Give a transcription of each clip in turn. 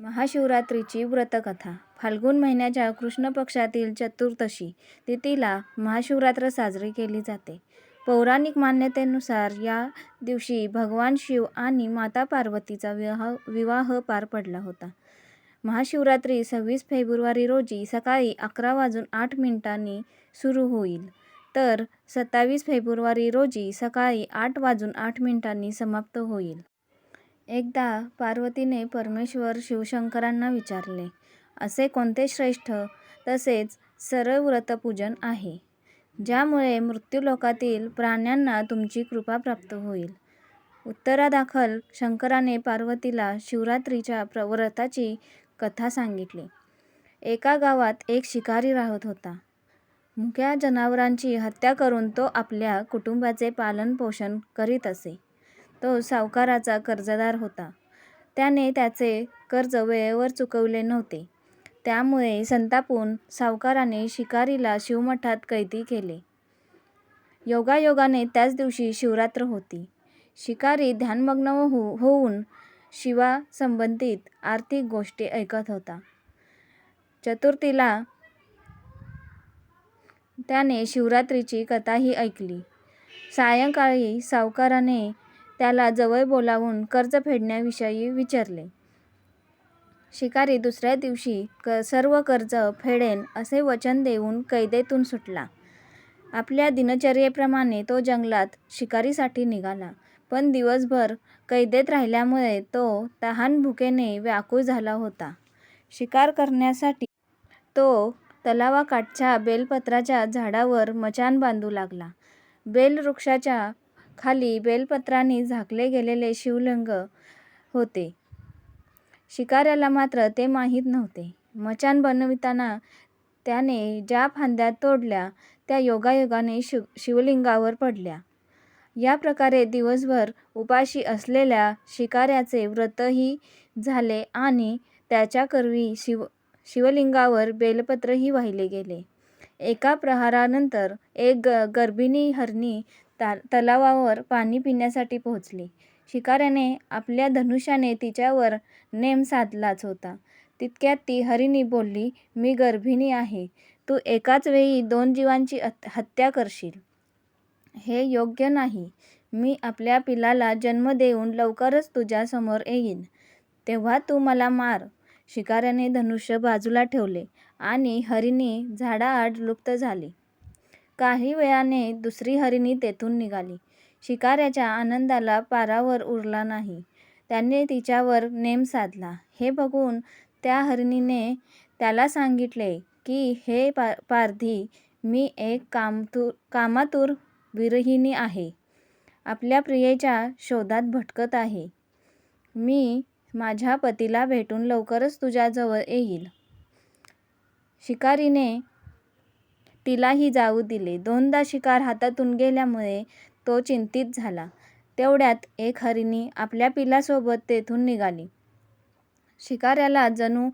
महाशिवरात्रीची व्रतकथा. फाल्गुन महिन्याच्या कृष्ण पक्षातील चतुर्दशी तिथीला महाशिवरात्र साजरी केली जाते. पौराणिक मान्यतेनुसार या दिवशी भगवान शिव आणि माता पार्वतीचा विवाह पार पडला होता. महाशिवरात्री 26 फेब्रुवारी रोजी सकाळी 11:08 सुरू होईल, तर 27 फेब्रुवारी रोजी सकाळी 8:08 समाप्त होईल. एकदा पार्वतीने परमेश्वर शिवशंकरांना विचारले, असे कोणते श्रेष्ठ तसेच सरळ व्रतपूजन आहे, ज्यामुळे मृत्यूलोकातील प्राण्यांना तुमची कृपा प्राप्त होईल? उत्तरादाखल शंकराने पार्वतीला शिवरात्रीच्या व्रताची कथा सांगितली. एका गावात एक शिकारी राहत होता. मुक्या जनावरांची हत्या करून तो आपल्या कुटुंबाचे पालनपोषण करीत असे. तो सावकाराचा कर्जदार होता. त्याने त्याचे कर्ज वेळेवर चुकवले नव्हते. त्यामुळे संतापून सावकाराने शिकारीला शिवमठात कैदी केले. योगायोगाने त्याच दिवशी शिवरात्र होती. शिकारी ध्यानमग्न होऊन शिवासंबंधित आर्थिक गोष्टी ऐकत होता. चतुर्थीला त्याने शिवरात्रीची कथाही ऐकली. सायंकाळी सावकाराने त्याला जवळ बोलावून कर्ज फेडण्याविषयी विचारले. शिकारी दुसऱ्या दिवशी सर्व कर्ज फेडेन असे वचन देऊन कैदेतून सुटला. आपल्या दिनचर्येप्रमाणे तो जंगलात शिकारीसाठी निघाला. पण दिवसभर कैदेत राहिल्यामुळे तो तहान-भुकेने व्याकुळ झाला होता. शिकार करण्यासाठी तो तलावाकाठच्या बेलपत्राच्या झाडावर मचाण बांधू लागला. बेलवृक्षाच्या खाली बेलपत्रांनी झाकले गेलेले शिवलिंग होते. शिकाऱ्याला मात्र ते माहीत नव्हते. मचाण बनविताना त्याने ज्या फांद्या तोडल्या त्या योगायोगाने शिवलिंगावर पडल्या. या प्रकारे दिवसभर उपाशी असलेल्या शिकाऱ्याचे व्रतही झाले आणि त्याच्याकरवी शिवलिंगावर बेलपत्रही वाहिले गेले. एका प्रहारानंतर एक गर्भिणी हरणी तलावावर पाणी पिण्यासाठी पोहोचली. शिकाऱ्याने आपल्या धनुष्याने तिच्यावर नेम साधलाच होता. तितक्यात ती हरिणी बोलली, मी गर्भिणी आहे. तू एकाच वेळी 2 जीवांची हत्या करशील. हे योग्य नाही. मी आपल्या पिलाला जन्म देऊन लवकरच तुझ्या समोर येईन, तेव्हा तू मला मार. शिकाऱ्याने धनुष्य बाजूला ठेवले आणि हरिणी झाडाआड लुप्त झाली. काही वेळाने दुसरी हरिणी तेथून निघाली. शिकाऱ्याच्या आनंदाला पारावर उरला नाही. त्याने तिच्यावर नेम साधला. हे बघून त्या हरिणीने त्याला सांगितले की हे पारधी, मी एक कामातुर विरहिणी आहे. आपल्या प्रियेच्या शोधात भटकत आहे. मी माझ्या पतीला भेटून लवकरच तुझ्याजवळ येईल. शिकारीने तिलाही जाऊ दिले. 2दा शिकार हातातून गेल्यामुळे तो चिंतित झाला. तेवढ्यात एक हरिणी आपल्या पिलासोबत तेथून निघाली. शिकाऱ्याला जणू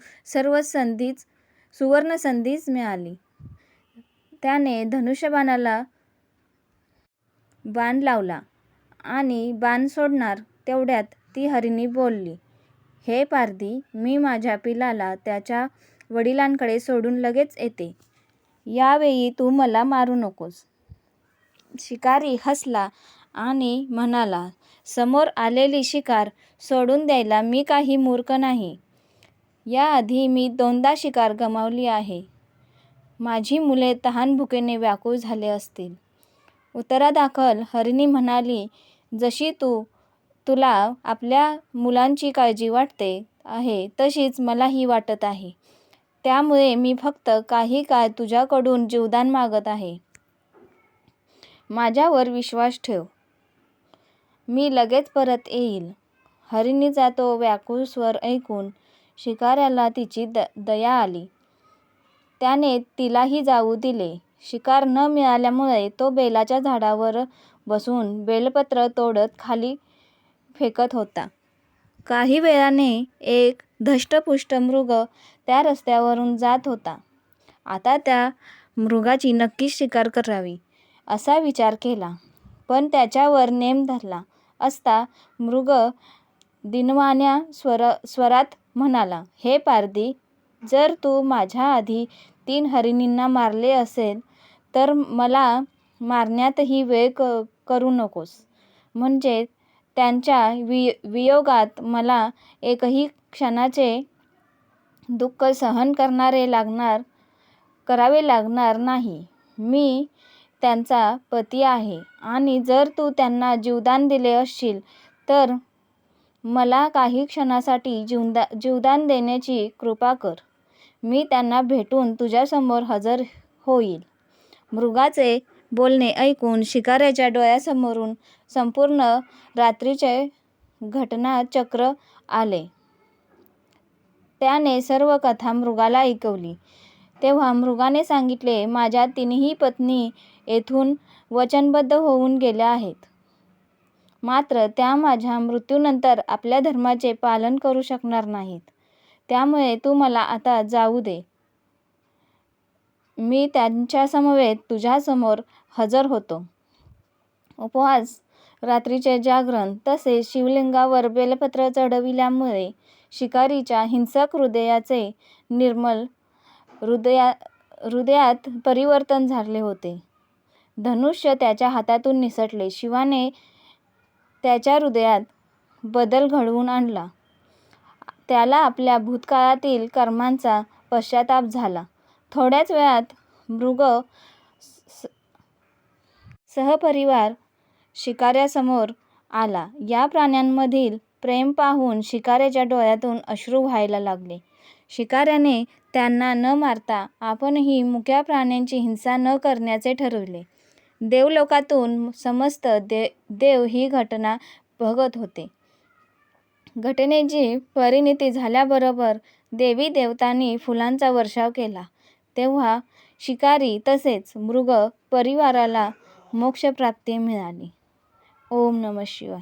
सुवर्ण संधीच मिळाली. त्याने धनुष्यबाणाला बाण लावला आणि बाण सोडणार तेवढ्यात ती हरिणी बोलली, हे पारधी, मी माझ्या पिलाला त्याच्या वडिलांकडे सोडून लगेच येते. यावेळी तू मला मारू नकोस. शिकारी हसला आणि म्हणाला, समोर आलेली शिकार सोडून द्यायला मी काही मूर्ख नाही. याआधी मी 2दा शिकार गमावली आहे. माझी मुले तहान-भुकेने व्याकुळ झाले असतील. उत्तरादाखल हरिणी म्हणाली, जशी तुला आपल्या मुलांची काळजी वाटते आहे तशीच मलाही वाटत आहे. त्यामुळे मी फक्त काही काळ तुझ्याकडून जीवदान मागत आहे. माझ्यावर विश्वास ठेव. मी लगेच परत येईल. हरिणीचा तो व्याकुळ स्वर ऐकून शिकाऱ्याला तिची दया आली. त्याने तिलाही जाऊ दिले. शिकार न मिळाल्यामुळे तो बेलाच्या झाडावर बसून बेलपत्र तोडत खाली फेकत होता. काही वेळाने एक धष्टपुष्ट मृग त्या रस्त्यावरून जात होता. आता त्या मृगाची नक्कीच शिकार करावी असा विचार केला. पण त्याच्यावर नेम धरला असता मृग दीनवाण्या स्वरात म्हणाला, हे पारधी, जर तू माझ्या आधी 3 हरिणींना मारले असेल तर मला मारण्यातही वेळ करू नकोस. म्हणजे त्यांच्या वियोगात मला एकही क्षणाचे दुःख सहन करावे लागणार नाही. मी त्यांचा पती आहे आणि जर तू त्यांना जीवदान दिले असशील तर मला काही क्षणासाठी जीवदान देण्याची कृपा कर. मी त्यांना भेटून तुझ्यासमोर हजर होईल. मृगाचे बोलणे ऐकून शिकाऱ्याच्या डोळ्यासमोरून संपूर्ण रात्रीचे घटनाचक्र आले. त्याने सर्व कथा मृगाला ऐकवली. तेव्हा मृगाने सांगितले, माझ्या 3ही पत्नी येथून वचनबद्ध होऊन गेल्या आहेत. मात्र त्या माझ्या मृत्यूनंतर आपल्या धर्माचे पालन करू शकणार नाहीत. त्यामुळे तू मला आता जाऊ दे. मी त्यांच्यासमवेत तुझ्यासमोर हजर होतो. उपवास, रात्रीचे जागरण तसेच शिवलिंगावर बेलपत्र चढविल्यामुळे शिकारीच्या हिंसक हृदयाचे निर्मल हृदयात परिवर्तन झाले होते. धनुष्य त्याच्या हातातून निसटले. शिवाने त्याच्या हृदयात बदल घडवून आणला. त्याला आपल्या भूतकाळातील कर्मांचा पश्चाताप झाला. थोड्याच वेळात मृग सहपरिवार शिकाऱ्यासमोर आला. या प्राण्यांमधील प्रेम पाहून शिकाऱ्याच्या डोळ्यातून अश्रू व्हायला लागले. शिकाऱ्याने त्यांना न मारता आपणही मुक्या प्राण्यांची हिंसा न करण्याचे ठरविले. देवलोकातून समस्त देव ही घटना बघत होते. घटनेची परिणती झाल्याबरोबर देवी देवतांनी फुलांचा वर्षाव केला. तेव्हा शिकारी तसेच मृग परिवाराला मोक्षप्राप्ती मिळाली. ओम नमः शिवाय.